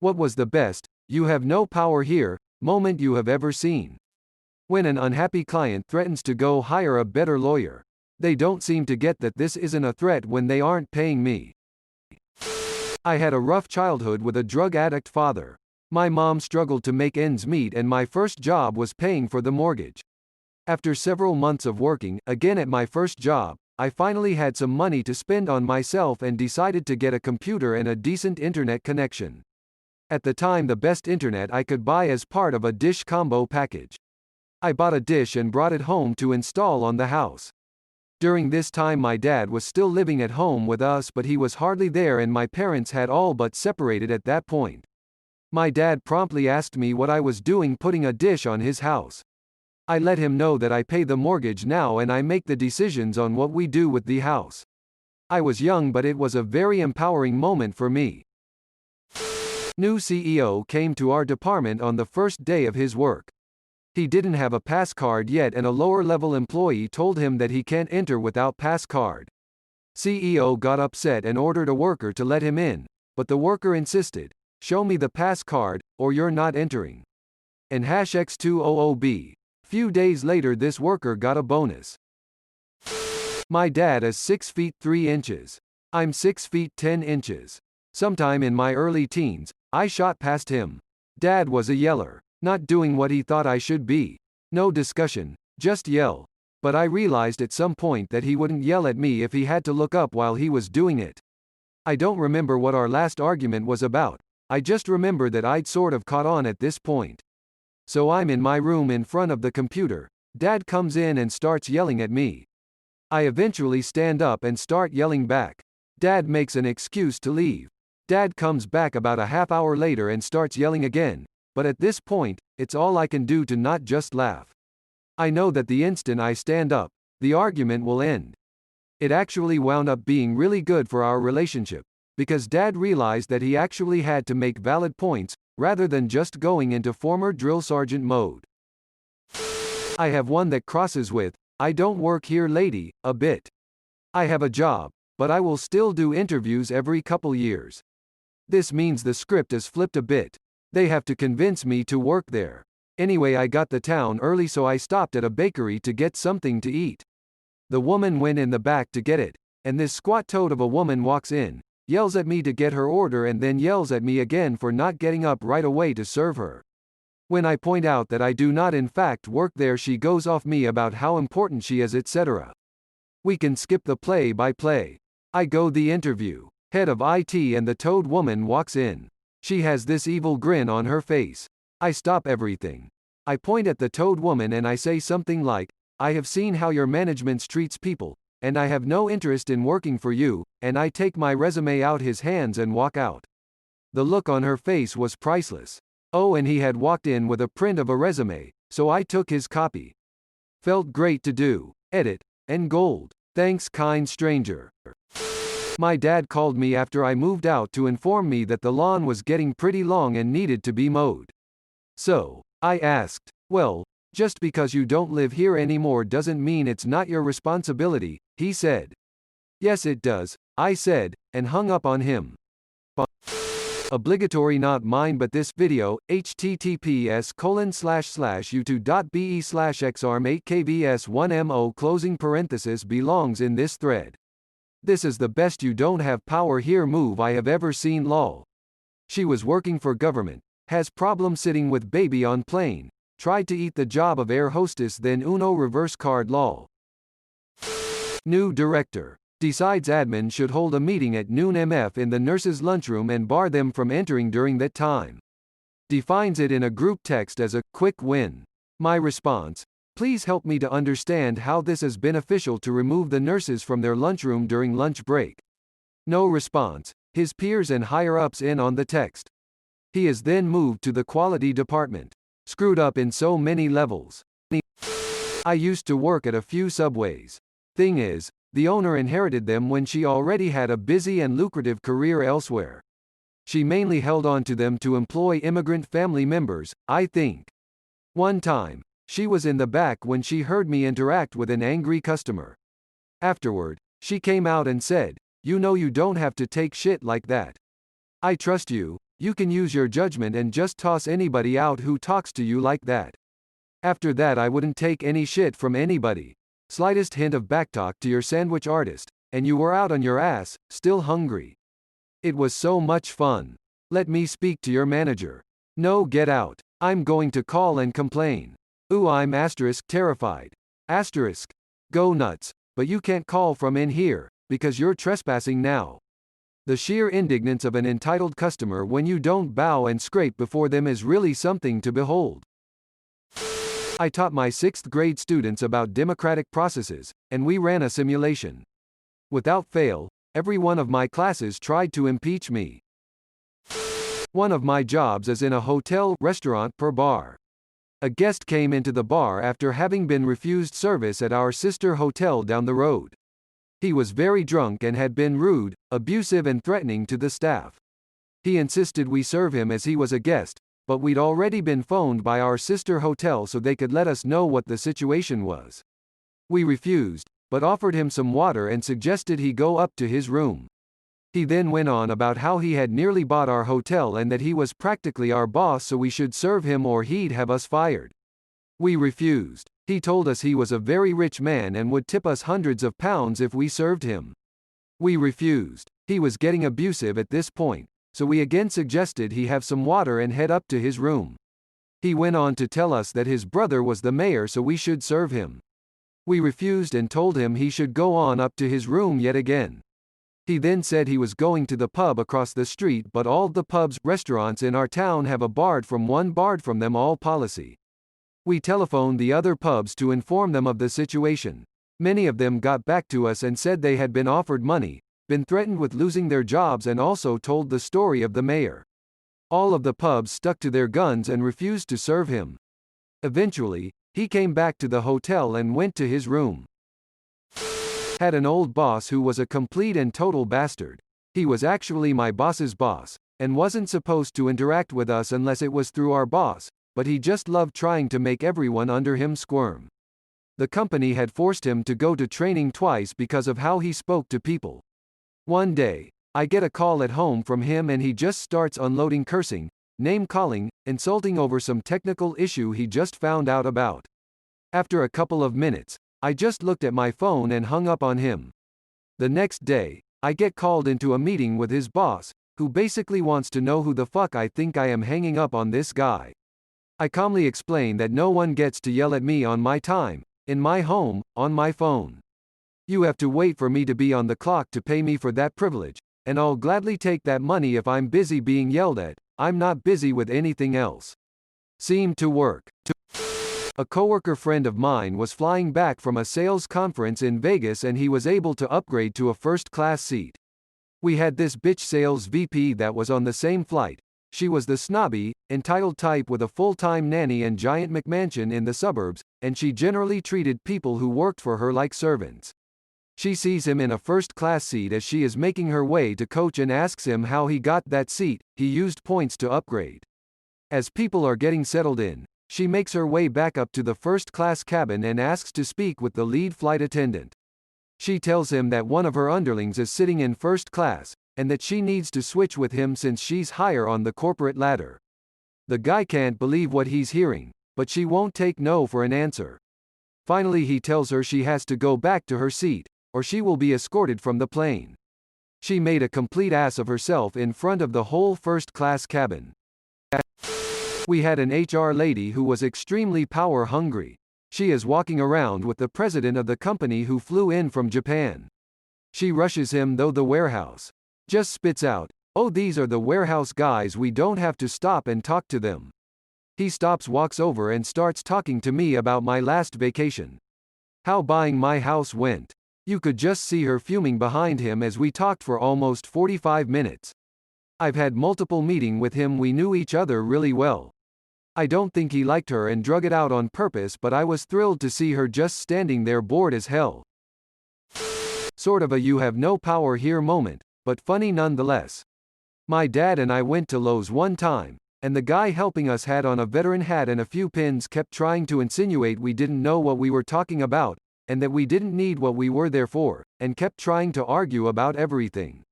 What was the best, "you have no power here" moment you have ever seen? When an unhappy client threatens to go hire a better lawyer. They don't seem to get that this isn't a threat when they aren't paying me. I had a rough childhood with a drug addict father. My mom struggled to make ends meet and my first job was paying for the mortgage. After several months of working, again at my first job, I finally had some money to spend on myself and decided to get a computer and a decent internet connection. At the time, the best internet I could buy as part of a dish combo package. I bought a dish and brought it home to install on the house. During this time my dad was still living at home with us, but he was hardly there and my parents had all but separated at that point. My dad promptly asked me what I was doing putting a dish on his house. I let him know that I pay the mortgage now and I make the decisions on what we do with the house. I was young, but it was a very empowering moment for me. New CEO came to our department on the first day of his work. He didn't have a pass card yet and a lower-level employee told him that he can't enter without pass card. CEO got upset and ordered a worker to let him in, but the worker insisted, "Show me the pass card, or you're not entering." And #X200B. Few days later this worker got a bonus. My dad is 6 feet 3 inches. I'm 6 feet 10 inches. Sometime in my early teens, I shot past him. Dad was a yeller. Not doing what he thought I should be. No discussion, just yell. But I realized at some point that he wouldn't yell at me if he had to look up while he was doing it. I don't remember what our last argument was about. I just remember that I'd sort of caught on at this point. So I'm in my room in front of the computer. Dad comes in and starts yelling at me. I eventually stand up and start yelling back. Dad makes an excuse to leave. Dad comes back about a half hour later and starts yelling again. But at this point, it's all I can do to not just laugh. I know that the instant I stand up, the argument will end. It actually wound up being really good for our relationship, because Dad realized that he actually had to make valid points, rather than just going into former drill sergeant mode. I have one that crosses with, "I don't work here lady," a bit. I have a job, but I will still do interviews every couple years. This means the script is flipped a bit. They have to convince me to work there. Anyway, I got the town early, so I stopped at a bakery to get something to eat. The woman went in the back to get it, and this squat toad of a woman walks in, yells at me to get her order and then yells at me again for not getting up right away to serve her. When I point out that I do not in fact work there, she goes off me about how important she is, etc. We can skip the play-by-play. I go the interview. Head of IT and the toad woman walks in. She has this evil grin on her face. I stop everything. I point at the toad woman and I say something like, "I have seen how your management treats people, and I have no interest in working for you," and I take my resume out his hands and walk out. The look on her face was priceless. Oh, and he had walked in with a print of a resume, so I took his copy. Felt great to do. Edit. And gold. Thanks, kind stranger. My dad called me after I moved out to inform me that the lawn was getting pretty long and needed to be mowed. So, I asked, "Well, just because you don't live here anymore doesn't mean it's not your responsibility," he said. "Yes it does," I said, and hung up on him. Obligatory, not mine, but this video, https://youtube.be/xarm8kvs1mo closing parenthesis belongs in this thread. This is the best "you don't have power here" move I have ever seen lol. She was working for government, has problem sitting with baby on plane, tried to eat the job of air hostess then Uno reverse card lol. New director. Decides admin should hold a meeting at noon MF in the nurses' lunchroom and bar them from entering during that time. Defines it in a group text as a quick win. My response: please help me to understand how this is beneficial to remove the nurses from their lunchroom during lunch break. No response. His peers and higher-ups in on the text. He is then moved to the quality department. Screwed up in so many levels. I used to work at a few subways. Thing is, the owner inherited them when she already had a busy and lucrative career elsewhere. She mainly held on to them to employ immigrant family members, I think. One time, she was in the back when she heard me interact with an angry customer. Afterward, she came out and said, "You know you don't have to take shit like that. I trust you, You can use your judgment and just toss anybody out who talks to you like that. After that I wouldn't take any shit from anybody. Slightest hint of backtalk to your sandwich artist, and you were out on your ass, still hungry. It was so much fun. Let me speak to your manager. No, get out. I'm going to call and complain. Ooh, I'm terrified. Go nuts, but you can't call from in here, because you're trespassing now. The sheer indignance of an entitled customer when you don't bow and scrape before them is really something to behold. I taught my 6th grade students about democratic processes, and we ran a simulation. Without fail, every one of my classes tried to impeach me. One of my jobs is in a hotel restaurant per bar. A guest came into the bar after having been refused service at our sister hotel down the road. He was very drunk and had been rude, abusive and threatening to the staff. He insisted we serve him as he was a guest, but we'd already been phoned by our sister hotel so they could let us know what the situation was. We refused, but offered him some water and suggested he go up to his room. He then went on about how he had nearly bought our hotel and that he was practically our boss, so we should serve him or he'd have us fired. We refused. He told us he was a very rich man and would tip us hundreds of pounds if we served him. We refused. He was getting abusive at this point, so we again suggested he have some water and head up to his room. He went on to tell us that his brother was the mayor, so we should serve him. We refused and told him he should go on up to his room yet again. He then said he was going to the pub across the street, but all the restaurants in our town have a barred from them all policy. We telephoned the other pubs to inform them of the situation. Many of them got back to us and said they had been offered money, been threatened with losing their jobs, and also told the story of the mayor. All of the pubs stuck to their guns and refused to serve him. Eventually, he came back to the hotel and went to his room. Had an old boss who was a complete and total bastard. He was actually my boss's boss, and wasn't supposed to interact with us unless it was through our boss, but he just loved trying to make everyone under him squirm. The company had forced him to go to training twice because of how he spoke to people. One day, I get a call at home from him and he just starts unloading cursing, name-calling, insulting over some technical issue he just found out about. After a couple of minutes, I just looked at my phone and hung up on him. The next day, I get called into a meeting with his boss, who basically wants to know who the fuck I think I am hanging up on this guy. I calmly explain that no one gets to yell at me on my time, in my home, on my phone. You have to wait for me to be on the clock to pay me for that privilege, and I'll gladly take that money if I'm busy being yelled at. I'm not busy with anything else. Seemed to work. A coworker friend of mine was flying back from a sales conference in Vegas and he was able to upgrade to a first-class seat. We had this bitch sales VP that was on the same flight. She was the snobby, entitled type with a full-time nanny and giant McMansion in the suburbs, and she generally treated people who worked for her like servants. She sees him in a first-class seat as she is making her way to coach and asks him how he got that seat. He used points to upgrade. As people are getting settled in, she makes her way back up to the first-class cabin and asks to speak with the lead flight attendant. She tells him that one of her underlings is sitting in first class, and that she needs to switch with him since she's higher on the corporate ladder. The guy can't believe what he's hearing, but she won't take no for an answer. Finally he tells her she has to go back to her seat, or she will be escorted from the plane. She made a complete ass of herself in front of the whole first-class cabin. We had an HR lady who was extremely power-hungry. She is walking around with the president of the company who flew in from Japan. She rushes him though the warehouse. Just spits out, "Oh, these are the warehouse guys, we don't have to stop and talk to them." He stops, walks over and starts talking to me about my last vacation. How buying my house went. You could just see her fuming behind him as we talked for almost 45 minutes. I've had multiple meetings with him, we knew each other really well. I don't think he liked her and drug it out on purpose, but I was thrilled to see her just standing there bored as hell. Sort of a you have no power here moment, but funny nonetheless. My dad and I went to Lowe's one time, and the guy helping us had on a veteran hat and a few pins, kept trying to insinuate we didn't know what we were talking about, and that we didn't need what we were there for, and kept trying to argue about everything.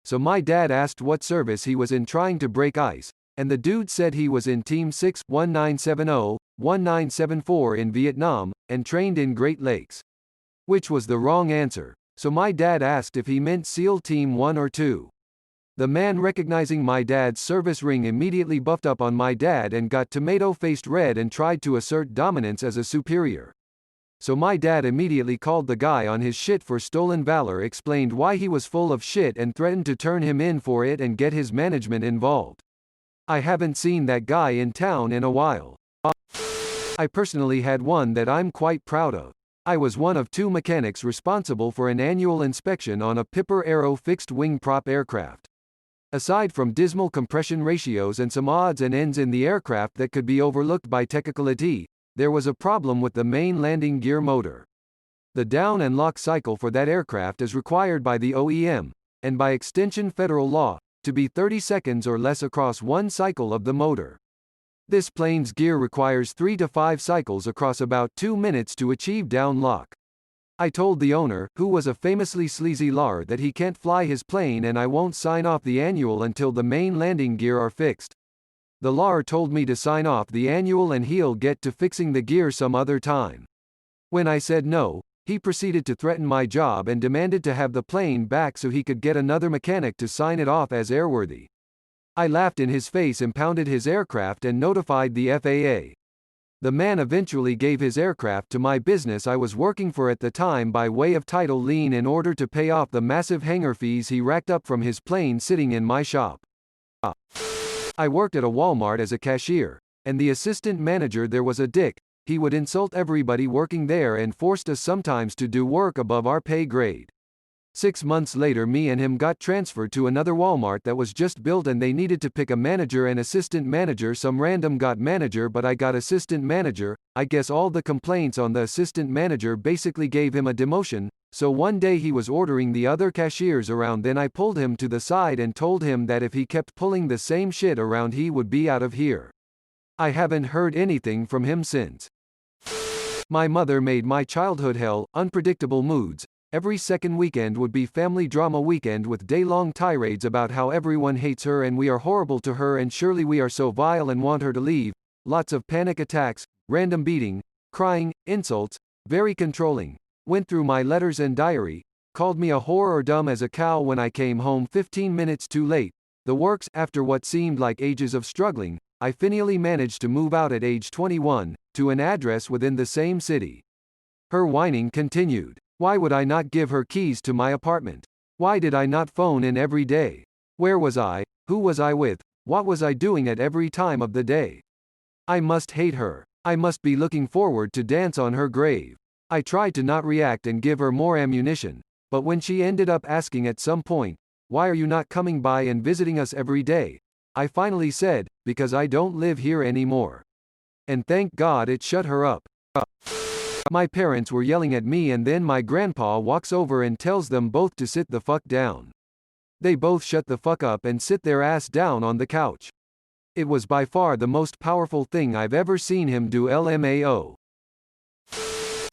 So my dad asked what service he was in trying to break ice, and the dude said he was in Team 6-1970-1974 in Vietnam, and trained in Great Lakes. Which was the wrong answer, so my dad asked if he meant SEAL Team 1 or 2. The man, recognizing my dad's service ring, immediately buffed up on my dad and got tomato-faced red and tried to assert dominance as a superior. So my dad immediately called the guy on his shit for stolen valor, explained why he was full of shit, and threatened to turn him in for it and get his management involved. I haven't seen that guy in town in a while. I personally had one that I'm quite proud of. I was one of 2 mechanics responsible for an annual inspection on a Piper Arrow fixed-wing prop aircraft. Aside from dismal compression ratios and some odds and ends in the aircraft that could be overlooked by technicality, there was a problem with the main landing gear motor. The down and lock cycle for that aircraft is required by the OEM, and by extension federal law, to be 30 seconds or less across one cycle of the motor. This plane's gear requires 3 to 5 cycles across about 2 minutes to achieve down lock. I told the owner, who was a famously sleazy lar, that he can't fly his plane and I won't sign off the annual until the main landing gear are fixed. The lar told me to sign off the annual and he'll get to fixing the gear some other time. When I said no, he proceeded to threaten my job and demanded to have the plane back so he could get another mechanic to sign it off as airworthy. I laughed in his face, impounded his aircraft and notified the FAA. The man eventually gave his aircraft to my business I was working for at the time by way of title lien in order to pay off the massive hangar fees he racked up from his plane sitting in my shop. I worked at a Walmart as a cashier, and the assistant manager there was a dick. He would insult everybody working there and forced us sometimes to do work above our pay grade. 6 months later, me and him got transferred to another Walmart that was just built and they needed to pick a manager and assistant manager. Some random got manager, but I got assistant manager. I guess all the complaints on the assistant manager basically gave him a demotion, so one day he was ordering the other cashiers around, then I pulled him to the side and told him that if he kept pulling the same shit around he would be out of here. I haven't heard anything from him since. My mother made my childhood hell, unpredictable moods. Every second weekend would be family drama weekend with day-long tirades about how everyone hates her and we are horrible to her and surely we are so vile and want her to leave. Lots of panic attacks, random beating, crying, insults, very controlling. Went through my letters and diary, called me a whore or dumb as a cow when I came home 15 minutes too late. The works. After what seemed like ages of struggling, I finally managed to move out at age 21, to an address within the same city. Her whining continued. Why would I not give her keys to my apartment? Why did I not phone in every day? Where was I? Who was I with? What was I doing at every time of the day? I must hate her. I must be looking forward to dance on her grave. I tried to not react and give her more ammunition, but when she ended up asking at some point, why are you not coming by and visiting us every day? I finally said, because I don't live here anymore. And thank God it shut her up. My parents were yelling at me and then my grandpa walks over and tells them both to sit the fuck down. They both shut the fuck up and sit their ass down on the couch. It was by far the most powerful thing I've ever seen him do. LMAO.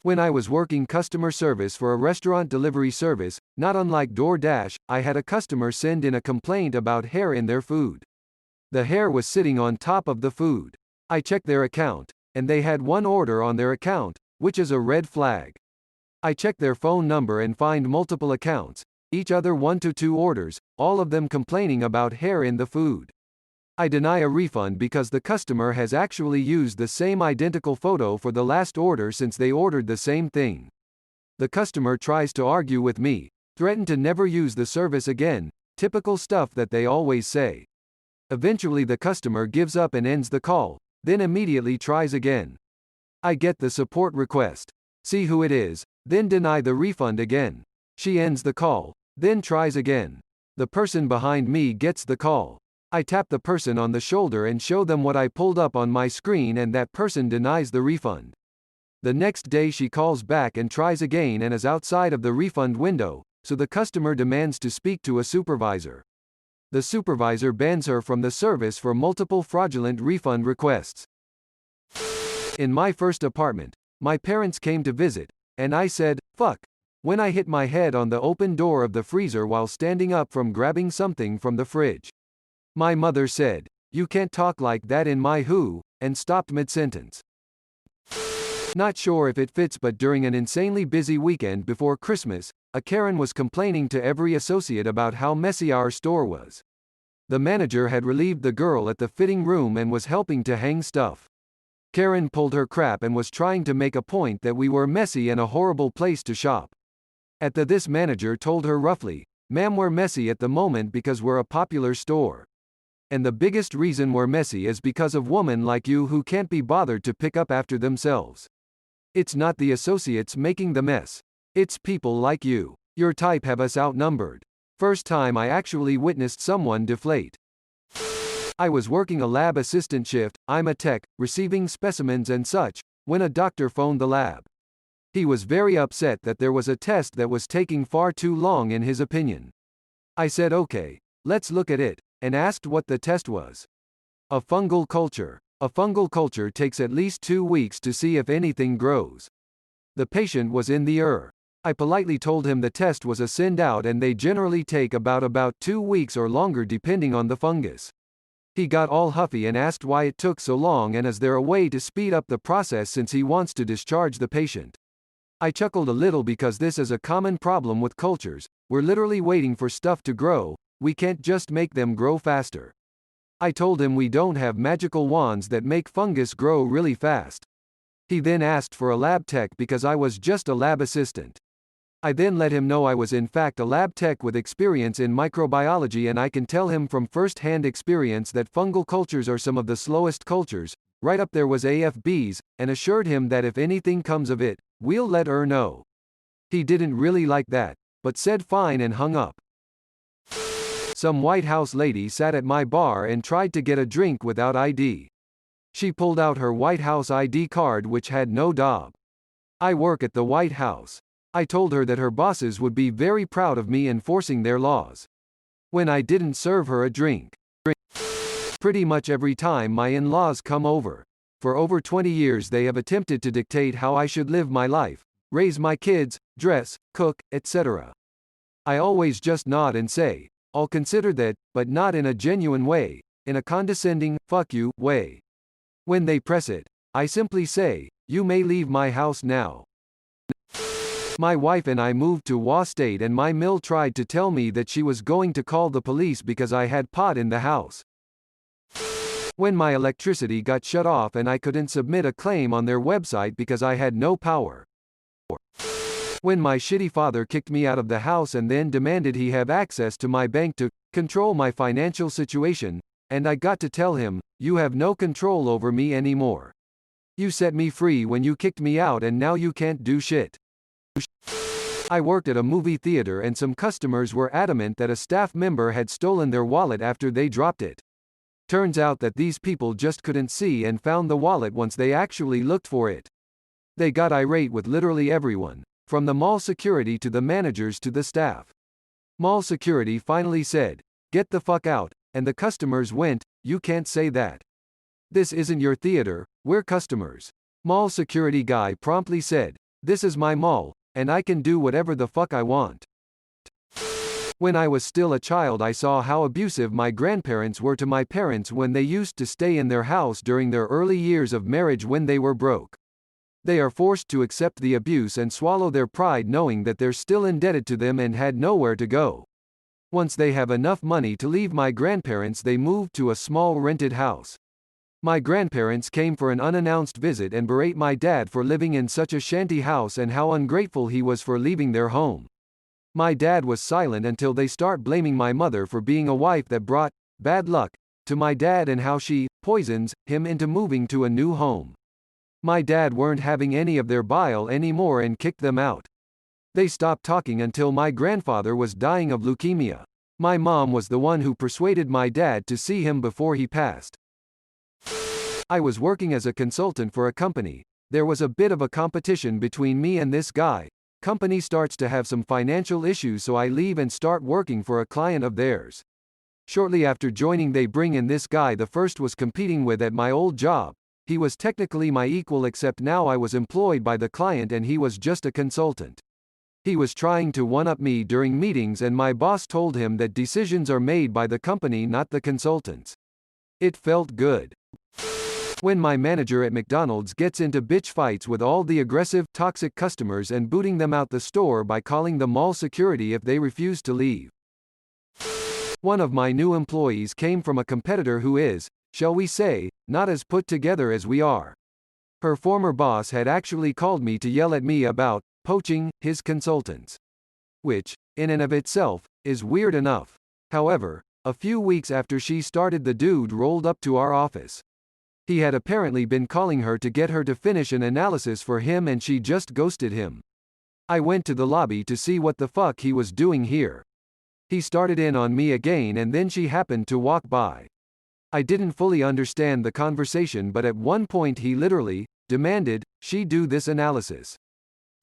When I was working customer service for a restaurant delivery service, not unlike DoorDash, I had a customer send in a complaint about hair in their food. The hair was sitting on top of the food. I checked their account, and they had one order on their account, which is a red flag. I check their phone number and find multiple accounts, each other 1 to 2 orders, all of them complaining about hair in the food. I deny a refund because the customer has actually used the same identical photo for the last order since they ordered the same thing. The customer tries to argue with me, threatened to never use the service again, typical stuff that they always say. Eventually the customer gives up and ends the call, then immediately tries again. I get the support request, see who it is, then deny the refund again. She ends the call, then tries again. The person behind me gets the call. I tap the person on the shoulder and show them what I pulled up on my screen and that person denies the refund. The next day she calls back and tries again and is outside of the refund window, so the customer demands to speak to a supervisor. The supervisor bans her from the service for multiple fraudulent refund requests. In my first apartment, my parents came to visit, and I said, fuck. when I hit my head on the open door of the freezer while standing up from grabbing something from the fridge. My mother said, "You can't talk like that in my who," and stopped mid-sentence. Not sure if it fits, but during an insanely busy weekend before Christmas, a Karen was complaining to every associate about how messy our store was. The manager had relieved the girl at the fitting room and was helping to hang stuff. Karen pulled her crap and was trying to make a point that we were messy and a horrible place to shop. This manager told her roughly, "Ma'am, we're messy at the moment because we're a popular store. And the biggest reason we're messy is because of women like you who can't be bothered to pick up after themselves. It's not the associates making the mess. It's people like you. Your type have us outnumbered." First time I actually witnessed someone deflate. I was working a lab assistant shift, I'm a tech, receiving specimens and such, when a doctor phoned the lab. He was very upset that there was a test that was taking far too long in his opinion. I said okay, let's look at it, and asked what the test was. A fungal culture. A fungal culture takes at least 2 weeks to see if anything grows. The patient was in the ER. I politely told him the test was a send out and they generally take about 2 weeks or longer depending on the fungus. He got all huffy and asked why it took so long and is there a way to speed up the process since he wants to discharge the patient. I chuckled a little because this is a common problem with cultures, we're literally waiting for stuff to grow, we can't just make them grow faster. I told him we don't have magical wands that make fungus grow really fast. He then asked for a lab tech because I was just a lab assistant. I then let him know I was in fact a lab tech with experience in microbiology and I can tell him from first-hand experience that fungal cultures are some of the slowest cultures, right up there was AFBs, and assured him that if anything comes of it, we'll let her know. He didn't really like that, but said fine and hung up. Some White House lady sat at my bar and tried to get a drink without ID. She pulled out her White House ID card which had no daub. I work at the White House. I told her that her bosses would be very proud of me enforcing their laws. When I didn't serve her a drink. Pretty much every time my in-laws come over. For over 20 years they have attempted to dictate how I should live my life, raise my kids, dress, cook, etc. I always just nod and say, "I'll consider that," but not in a genuine way, in a condescending, "fuck you," way. When they press it, I simply say, "You may leave my house now." My wife and I moved to Wa State and my mill tried to tell me that she was going to call the police because I had pot in the house. When my electricity got shut off and I couldn't submit a claim on their website because I had no power. When my shitty father kicked me out of the house and then demanded he have access to my bank to control my financial situation, and I got to tell him, "You have no control over me anymore. You set me free when you kicked me out and now you can't do shit." I worked at a movie theater and some customers were adamant that a staff member had stolen their wallet after they dropped it. Turns out that these people just couldn't see and found the wallet once they actually looked for it. They got irate with literally everyone, from the mall security to the managers to the staff. Mall security finally said, "Get the fuck out," and the customers went, "You can't say that. This isn't your theater, we're customers." Mall security guy promptly said, "This is my mall, and I can do whatever the fuck I want." When I was still a child I saw how abusive my grandparents were to my parents when they used to stay in their house during their early years of marriage when they were broke. They are forced to accept the abuse and swallow their pride knowing that they're still indebted to them and had nowhere to go. Once they have enough money to leave my grandparents they moved to a small rented house. My grandparents came for an unannounced visit and berate my dad for living in such a shanty house and how ungrateful he was for leaving their home. My dad was silent until they start blaming my mother for being a wife that brought bad luck to my dad and how she poisons him into moving to a new home. My dad weren't having any of their bile anymore and kicked them out. They stopped talking until my grandfather was dying of leukemia. My mom was the one who persuaded my dad to see him before he passed. I was working as a consultant for a company. There was a bit of a competition between me and this guy. Company starts to have some financial issues so I leave and start working for a client of theirs. Shortly after joining they bring in this guy the first was competing with at my old job. He was technically my equal except now I was employed by the client and he was just a consultant. He was trying to one-up me during meetings and my boss told him that decisions are made by the company not the consultants. It felt good. When my manager at McDonald's gets into bitch fights with all the aggressive, toxic customers and booting them out the store by calling the mall security if they refuse to leave. One of my new employees came from a competitor who is, shall we say, not as put together as we are. Her former boss had actually called me to yell at me about poaching his consultants. Which, in and of itself, is weird enough. However, a few weeks after she started, the dude rolled up to our office. He had apparently been calling her to get her to finish an analysis for him and she just ghosted him. I went to the lobby to see what the fuck he was doing here. He started in on me again and then she happened to walk by. I didn't fully understand the conversation, but at one point he literally demanded she do this analysis.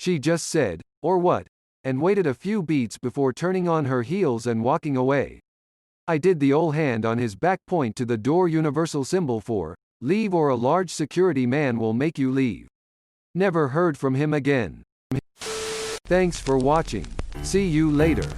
She just said, "Or what?" and waited a few beats before turning on her heels and walking away. I did the old hand on his back point to the door universal symbol for leave or a large security man will make you leave. Never heard from him again. Thanks for watching. See you later.